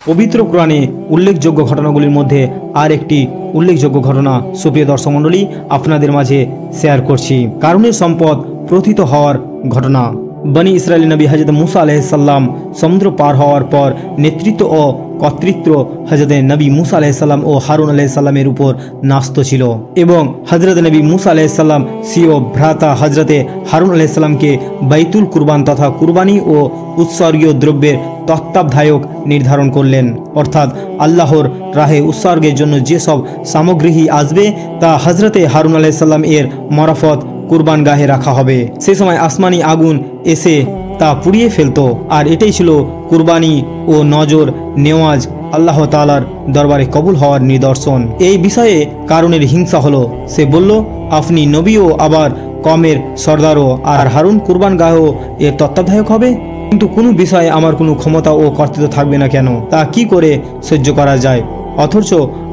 পবিত্র কোরআনে উল্লেখযোগ্য ঘটনাগুলির মধ্যে আর একটি উল্লেখযোগ্য ঘটনা সুপ্রিয় দর্শক মণ্ডলী আপনাদের মাঝে শেয়ার করছি। কারুনের সম্পদ প্রথিত হওয়ার ঘটনা। বনি ইসরায়েল নবী হযরত মুসা আলাইহিস সালাম সমুদ্র পার হওয়ার পর নেতৃত্ব ও কর্তৃত্ব হযরত নবী মুসা আলাইহিস সালাম ও হারুন আলাইহিস সালামের উপর ন্যস্ত ছিল এবং হযরত নবী মুসা আলাইহিস সালাম স্বীয় ভ্রাতা হযরত হারুন আলাইহিস সালামকে বাইতুল কুরবান তথা কুরবানি ও উৎসর্গীয় দ্রব্যের তত্ত্বাবধায়ক নির্ধারণ করলেন। অর্থাৎ আল্লাহর রাহে উৎসর্গের জন্য যেসব সামগ্রী আসবে তা হযরত হারুন আলাইহিস সালাম এর মারফত কুরবান গাহে রাখা হবে। সে সময় আসমানি আগুন এসে তা পুড়িয়ে ফেলতো। আর এটাই ছিল কুরবানি ও নজর নেওয়াজ আল্লাহ তাআলার দরবারে কবুল হওয়ার নিদর্শন। এই বিষয়ে কারুনের হিংসা হলো। সে বলল, আপনি নবীও আবার কমের সর্দারও, আর হারুন কুরবান গাহ এর তত্ত্বাবধায়ক হবে? কিন্তু কোনো বিষয়ে আমার কোনো ক্ষমতা ও কর্তৃত্ব থাকবে না কেন? তা কি করে সহ্য করা যায়? অথচ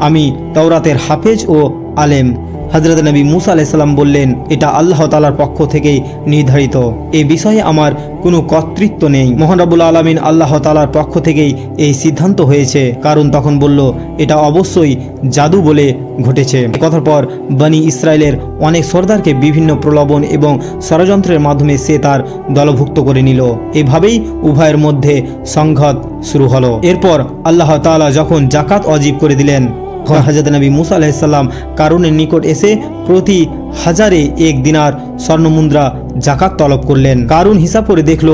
আমি তাওরাতের হাফেজ ও আলেম। হযরত নবী মুসা আলাইহিস সালাম বললেন, এটা আল্লাহ তাআলার পক্ষ থেকেই নির্ধারিত, এই বিষয়ে আমার কোনো কর্তৃত্ব নেই। মহান রব্বুল আলামিন আল্লাহ তাআলার পক্ষ থেকেই এই সিদ্ধান্ত হয়েছে। কারণ তখন বলল, এটা অবশ্যই জাদু বলে ঘটেছে। কথার পর বনি ইসরায়েলের অনেক সর্দারকে বিভিন্ন প্রলোভন এবং ষড়যন্ত্রের মাধ্যমে সে তার দলভুক্ত করে নিল। এভাবেই উভয়ের মধ্যে সংঘাত শুরু হলো। এরপর আল্লাহ তাআলা যখন যাকাত ওয়াজিব করে দিলেন, হযরত নবী মুসা আলাইহিস সালাম কারুনের নিকট এসে প্রতি 1000 এক দিনার স্বর্ণমুদ্রা যাকাত তলব করলেন। কারুন হিসাব করে দেখল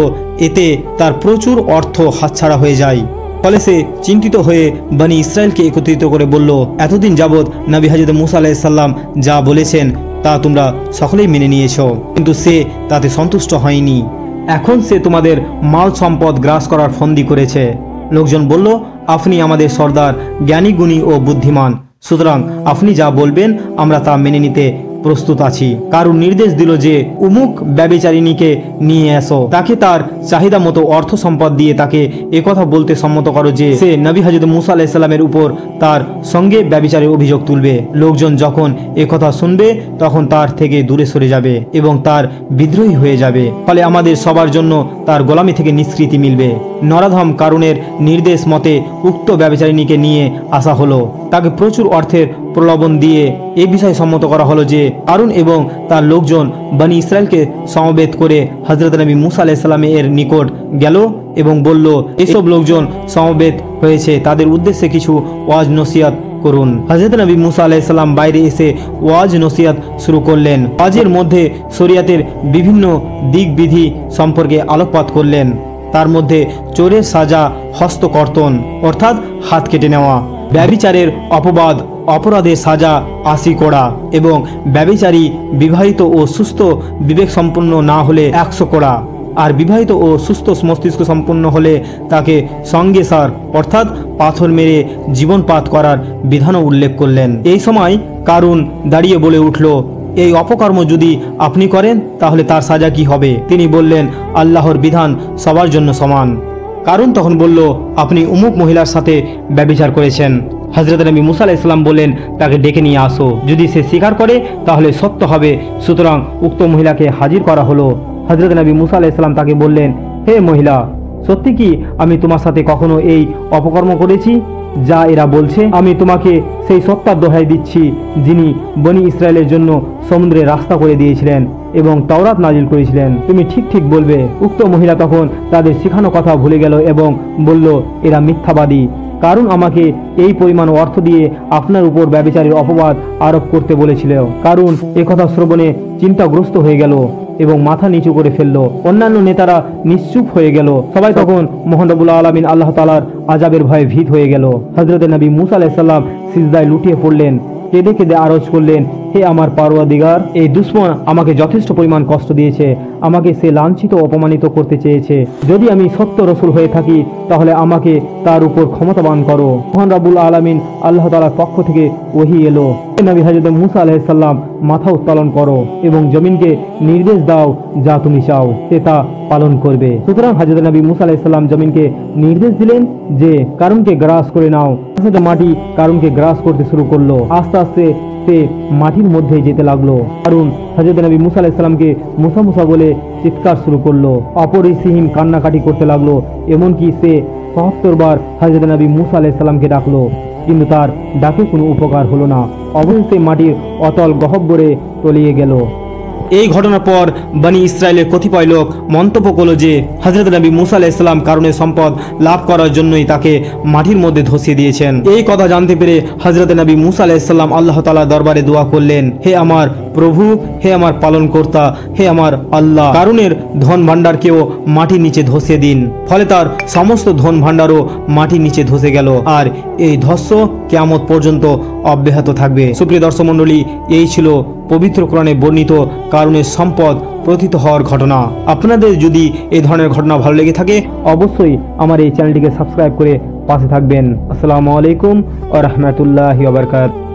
এতে তার প্রচুর অর্থ হাতছাড়া হয়ে যায়। ফলে সে চিন্তিত হয়ে বনি ইসরায়েলকে একত্রিত করে বলল, এতদিন যাবৎ নবী হযরত মুসা আলাইহিস সালাম যা বলেছেন তা তোমরা সকলেই মেনে নিয়েছো, কিন্তু সে তাতে সন্তুষ্ট হয়নি। এখন সে তোমাদের মাল সম্পদ গ্রাস করার ফন্দি করেছে। লোকজন বলল, আপনি আমাদের সর্দার, জ্ঞানী গুণী ও বুদ্ধিমান, সুতরাং আপনি যা বলবেন আমরা তা মেনে নিতে প্রস্তুত আছি। কারণ নির্দেশ দিল যে উমুক ব্যভিচারিণীকে নিয়ে এসো, তাকে তার চাহিদা মতো অর্থ সম্পদ দিয়ে তাকে একথা বলতে সম্মত করো যে সে নবী হযরত মুসা আলাইহিস সালামের উপর তার সঙ্গে ব্যভিচারের অভিযোগ তুলবে। লোকজন যখন একথা শুনবে তখন তার থেকে দূরে সরে যাবে এবং তার বিদ্রোহী হয়ে যাবে। ফলে আমাদের সবার জন্য তার গোলামি থেকে নিষ্কৃতি মিলবে। নরাধম কারুনের নির্দেশ মতে উক্ত ব্যভিচারিণীকে নিয়ে আসা হলো। তাকে প্রচুর অর্থের প্রলোভন দিয়ে এ বিষয়ে সম্মত করা হলো যে কারুন এবং তার লোকজন বনি ইসরায়েলকে সমবেত করে হযরত নবী মুসা আলাইহিস সালামের নিকট গেল এবং বলল, এসব লোকজন সমবেত হয়েছে, তাদের উদ্দেশ্যে কিছু ওয়াজ নসিহত করুন। হযরত নবী মুসা আলাইহিস সালাম বাইরে এসে ওয়াজ নসিহত শুরু করলেন। ওয়াজের মধ্যে শরীয়তের বিভিন্ন দিক বিধি সম্পর্কে আলোকপাত করলেন। তার মধ্যে চোরের সাজা হস্তকর্তন অর্থাৎ হাত কেটে নেওয়া, ব্যভিচারের অপবাদ অপরাধের সাজা 80 কোড়া এবং ব্যভিচারী বিবাহিত ও সুস্থ বিবেক সম্পন্ন না হলে 100 কোড়া, আর বিবাহিত ও সুস্থ মস্তিষ্ক সম্পন্ন হলে তাকে সঙ্গে সার অর্থাৎ পাথর মেরে জীবনপাত করার বিধানও উল্লেখ করলেন। এই সময় কারুন দাঁড়িয়ে বলে উঠল, এই অপকর্ম যদি আপনি করেন তাহলে তার সাজা কি হবে? তিনি বললেন, আল্লাহর বিধান সবার জন্য সমান। কারুন তখন বলল, আপনি উমুক মহিলার সাথে ব্যভিচার করেছেন। হযরত নবী মুসা আলাইহিস সালাম বললেন, তাকে ডেকে নিয়ে আসো, যদি সে স্বীকার করে তাহলে সত্য হবে। সুতরাং উক্ত মহিলাকে হাজির করা হলো। হযরত নবী মুসা আলাইহিস সালাম তাকে বললেন, হে মহিলা, সত্যি কি আমি তোমার সাথে কখনো এই অপকর্ম করেছি যা এরা বলছে? আমি তোমাকে সেই সত্তার দোহাই দিচ্ছি যিনি বনি ইসরায়েলের জন্য সমুদ্রে রাস্তা করে দিয়েছিলেন এবং তাওরাত নাজিল করেছিলেন, তুমি ঠিক ঠিক বলবে। উক্ত মহিলা তখন তাদের শেখানো কথা ভুলে গেল এবং বলল, এরা মিথ্যাবাদী। কারণ আমাকে এই পরিমাণ অর্থ দিয়ে আপনার উপর ব্যভিচারের অপবাদ আরোপ করতে বলেছিল। কারণ একথা শ্রবণে চিন্তাগ্রস্ত হয়ে গেল এবং মাথা নিচু করে ফেলল। অন্যান্য নেতারা নিশ্চুপ হয়ে গেল। সবাই তখন মহান রব্বুল আলামিন আল্লাহ তাআলার আযাবের ভয়ে ভীত হয়ে গেল। হযরত নবী মুসা আলাইহিস সালাম সিজদায় লুটিয়ে পড়লেন, কেঁদে কেঁদে আরজ করলেন, হে আমার পারওয়ারদিগার, এই দুশমন আমাকে যথেষ্ট পরিমাণ কষ্ট দিয়েছে, আমাকে সে লাঞ্ছিত অপমানিত করতে চেয়েছে। যদি আমি সত্য রসুল হয়ে থাকি তাহলে আমাকে তার উপর ক্ষমতাবান করো। মহান রব্বুল আলামিন আল্লাহ তাআলার পক্ষ থেকে ওহী এলো, নবী হযরত মুসা আলাইহিস সালাম মাথা উত্তোলন করো এবং জমিনকে নির্দেশ দাও যা তুমি চাও সে তা পালন করবে। সুতরাং হযরত নবী মুসা আলাইহিস সালাম জমিনকে নির্দেশ দিলেন যে কারুনকে গ্রাস করে নাও। মাটি কারুনকে গ্রাস করতে শুরু করলো। আস্তে আস্তে সে মাটির মধ্যে যেতে লাগলো। কারণ হযরত নবী মুসা আলাইহিস সালামকে মুসা মুসা বলে চিৎকার শুরু করলো, অপরিসীম কান্নাকাটি করতে লাগলো। এমনকি সে ৭৭ বার হযরত নবী মুসা আলাইহিস সালামকে ডাকলো, কিন্তু তার ডাকে কোনো উপকার হলো না। অবশেষে মাটির অতল গহ্বরে তলিয়ে গেল। এই ঘটনার পর বনি ইসরায়েলের কতিপয় লোক মন্তব্য করল যে হযরত নবী মুসা আলাইহিস সালাম কারণে সম্পদ লাভ করার জন্যই তাকে মাটির মধ্যে ধসিয়ে দিয়েছেন। এই কথা জানতে পেরে হযরত নবী মুসা আলাইহিস সালাম আল্লাহ তাআলার দরবারে দোয়া করলেন, হে আমার প্রভু, হে আমার পালনকর্তা, হে আমার আল্লাহ, কারণের ধন ভাণ্ডারকেও মাটির নিচে ধসিয়ে দিন। ফলে তার সমস্ত ধন ভাণ্ডারও মাটির নিচে ধসে গেল, আর এই ধস্য কিয়ামত পর্যন্ত অব্যাহত থাকবে। সুপ্রিয় দর্শক মণ্ডলী, এই ছিল পবিত্র কোরআনে বর্ণিত কারণের সম্পদ প্রথিত হওয়ার ঘটনা। আপনাদের যদি এই ধরনের ঘটনা ভালো লেগে থাকে অবশ্যই আমার এই চ্যানেলটিকে সাবস্ক্রাইব করে পাশে থাকবেন। আসসালামু আলাইকুম ওয়া রাহমাতুল্লাহি ওয়া বারাকাতুহু।